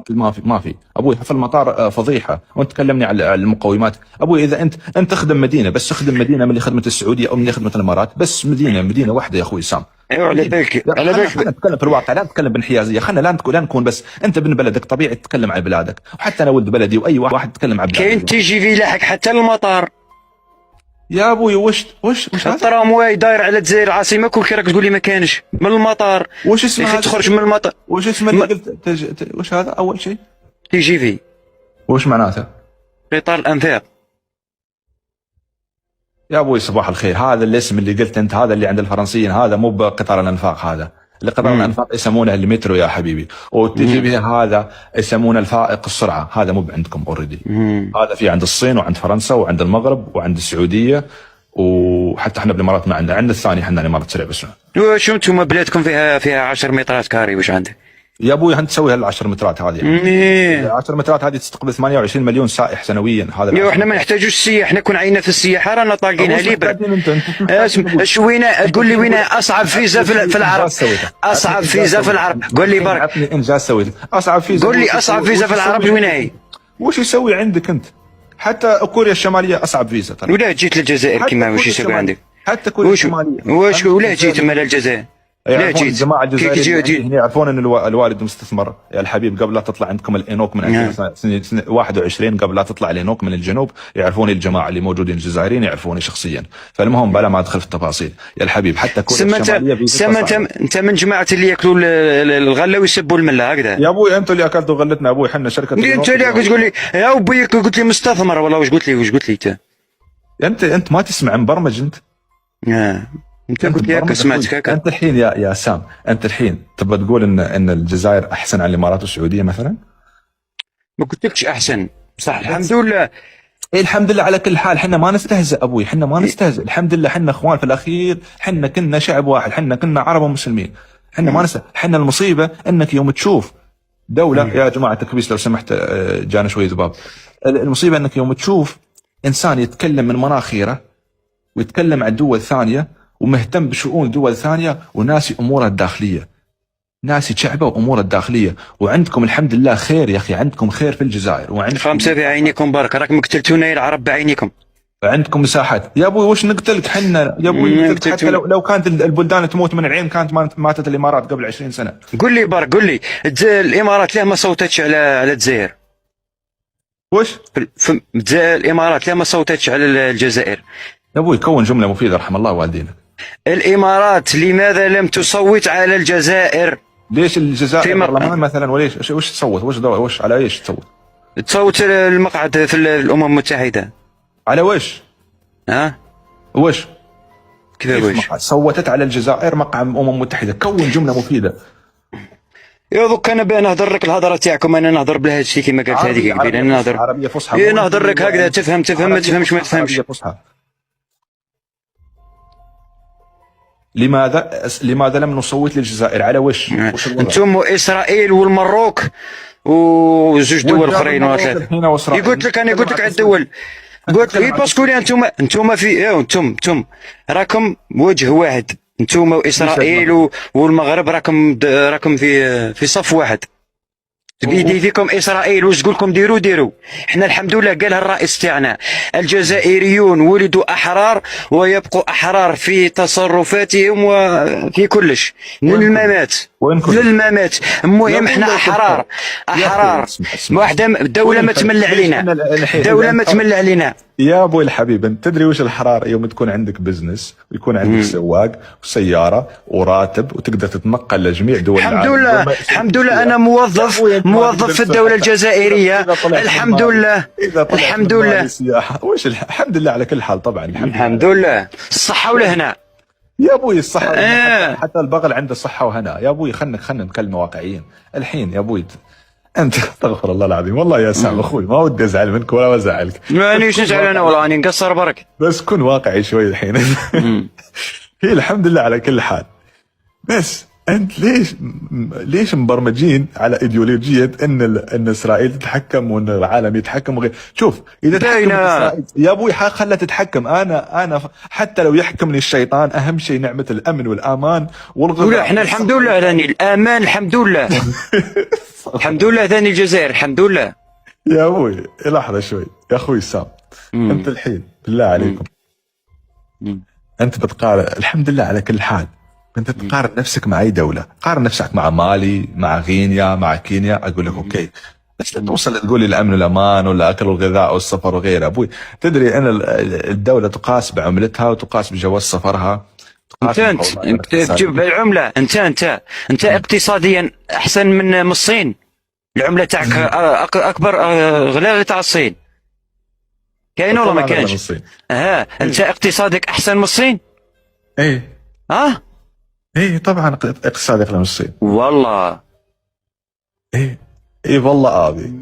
ما في ابوي في المطار فضيحه، وانت تكلمني على المقومات. ابوي اذا انت تخدم مدينه، بس تخدم مدينه من اللي خدمه السعوديه او من اللي خدمه الامارات، بس مدينه واحده يا اخوي سام. ايوه على بالك، على خلينا بالك. نتكلم في الواقع، لا نتكلم بانحيازيه. خلينا لا نكون بس انت ابن بلدك طبيعي تتكلم عن بلادك، وحتى انا ولد بلدي واي واحد يتكلم عن بلادي. كاين تي جي في لاحق حتى للمطار. يا ابوي وش هذا؟ الترامواي داير على الجزائر العاصمه، كل راك تقول لي ما كانش من المطار. وش اسمه كيف هذا؟ تخرج من المطار؟ وش اسمه اللي قلت وش هذا اول شيء؟ تي جي في، وش معناته؟ قطار الانفاق. يا ابوي صباح الخير، هذا الاسم اللي قلت انت، هذا اللي عند الفرنسيين، هذا مو بقطار الانفاق، هذا اللي قطار الانفاق يسمونه المترو يا حبيبي، وتجي به هذا يسمونه الفائق السرعه، هذا مو عندكم اوريدي. هذا في عند الصين وعند فرنسا وعند المغرب وعند السعوديه، وحتى احنا بالامارات ما عندنا الثاني، احنا الامارات سريع بس. واش انتم بلادكم فيها 10 مترات كاري؟ واش عندك؟ يا ابوي انت تسوي هال10 مترات هذه، يعني 10 مترات هذه تستقبل 28 مليون سائح سنويا. هذا يا احنا ما نحتاجوش السياح، احنا كون عينا في السياحه رانا طالقينها ليبر. وين قول لي وين اصعب فيزا في العرب؟ اصعب فيزا في العرب قول لي برك. انجاز سويت اصعب فيزا. قول لي اصعب فيزا في العرب وين هي؟ وش يسوي عندك انت؟ حتى كوريا الشماليه اصعب فيزا ترى. ولا جيت للجزائر كيما واش يسوي عندك؟ حتى كوريا الشماليه واش ولا جيت تما للجزائر؟ لا جيت الجماعه الجزائريين يعرفون ان الوالد مستثمر يا الحبيب. قبل لا تطلع عندكم الانوك من سنة 21، قبل لا تطلع الانوك من الجنوب، يعرفوني الجماعه اللي موجودين الجزائريين يعرفوني شخصيا. فالمهم بلا ما ادخل في التفاصيل يا الحبيب، حتى كوريا الشماليه انت من جماعه اللي ياكلوا الغله ويسبوا المله هكذا. يا ابوي انتوا اللي اكلتوا غلتنا ابوي، حنا شركه انت اللي تقول لي يا ابوي، قلت لي مستثمر والله. واش قلت لي انت ما تسمع مبرمج انت. انت قلت لي هكا سمعتك هكا. انت الحين يا سام، انت الحين تبغى تقول ان الجزائر احسن عن الامارات والسعوديه مثلا؟ ما قلتلكش احسن، صح الحمد لله. إيه الحمد لله على كل حال. حنا ما نستهزئ ابوي، حنا ما نستهزئ، الحمد لله حنا اخوان في الاخير، حنا كنا شعب واحد، حنا كنا عرب ومسلمين، حنا ما نستهزئ. حنا المصيبه انك يوم تشوف دوله يا جماعه تكبيس لو سمحت، جانا شويه ذباب. المصيبه انك يوم تشوف انسان يتكلم من مناخيره ويتكلم عن دول ثانيه ومهتم بشؤون دول ثانيه وناسي اموره الداخليه، ناسي شعبه واموره الداخليه. وعندكم الحمد لله خير يا اخي، عندكم خير في الجزائر، وعندكم خمسه بعينيكم برك، راكم قتلتونا يا العرب بعينيكم. عندكم مساحات يا ابوي. وش نقتلك حنا يا ابوي؟ حتى لو كانت البلدان تموت من العين كانت ماتت الامارات قبل 20 سنه. قول لي برك، قول لي الامارات ليه ما صوتتش على الجزائر؟ وش الامارات ليه ما صوتتش على الجزائر؟ يا ابوي كون جمله مفيده رحم الله والدينا. الامارات لماذا لم تصوت على الجزائر؟ ليش الجزائر برلمان مثلا؟ وليش وش تصوت؟ وش على ايش تصوت؟ تصوت المقعد في الامم المتحده. على وش؟ وش؟ كيف وش؟ صوتت على الجزائر مقعد امم متحده. كون جمله مفيده. يا دوك انا نهضر لك الهضره تاعكم، انا نهضر بلهجتي كيما قالت هذيك قبيله. انا نهضر عربيه فصحى. نهضر لك هكذا تفهم ما تفهمش ما تفهمش. لماذا لم نصوت للجزائر؟ على وش؟ انتم واسرائيل والمروك وزوج دول اخرين وثلاثه. قلت لك على الدول، قلت لك باسكو انتم في انتم راكم وجه واحد، انتم واسرائيل والمغرب راكم في صف واحد. بيديكم اسرائيل واش تقول لكم ديروا. احنا الحمد لله قالها الرئيس تاعنا، الجزائريون ولدوا احرار ويبقوا احرار في تصرفاتهم وفي كلش للممات. المهم احنا احرار واحده. دوله ما تمل علينا، يا ابوي الحبيب. انت تدري وش الحرار؟ يوم تكون عندك بزنس ويكون عندك سواق وسياره وراتب وتقدر تتنقل لجميع دول العالم. الحمد لله انا موظف في الدوله الجزائريه. الحمد لله وش الحمد لله على كل حال. طبعا الحمد لله الصحه والهنا يا ابوي. الصحه حتى البغل عنده صحه وهنا يا ابوي. خلنا نتكلم واقعيين الحين يا ابوي. انت استغفر الله العظيم والله يا سام اخوي، ما ودي ازعل منك ولا ازعلك. مانيش نزعل انا والله، اني نقصر برك. بس كن واقعي شوي الحين. هي الحمد لله على كل حال. بس انت ليش مبرمجين على ايديولوجيه ان اسرائيل تتحكم وان العالم يتحكم وغير. شوف اذا تحكم اسرائيل يا ابوي خلها تتحكم. انا حتى لو يحكمني الشيطان، اهم شيء نعمه الامن والامان والغذاء. ولا احنا الحمد لله ثاني الامان، الحمد لله الحمد لله ثاني الجزائر الحمد لله. يا ابوي لحظه شوي يا اخوي سام، انت الحين بالله عليكم انت بتقارن، الحمد لله على كل حال، انت تقارن نفسك مع اي دوله، قارن نفسك مع مالي، مع غينيا، مع كينيا، اقول لك اوكي، بس لا توصل تقول لي الامن والامان ولا اكل والغذاء والسفر وغيره. ابوي تدري ان الدوله تقاس بعملتها وتقاس بجواز سفرها. انت تجيب العمله، انت اقتصاديا احسن من الصين، العمله تاعك اكبر غلاء تاع الصين. كاين ولا ما كاينش؟ انت اقتصادك احسن من الصين؟ ايه ايه طبعا اقتصادي اغلى من الصين والله. ايه والله ابي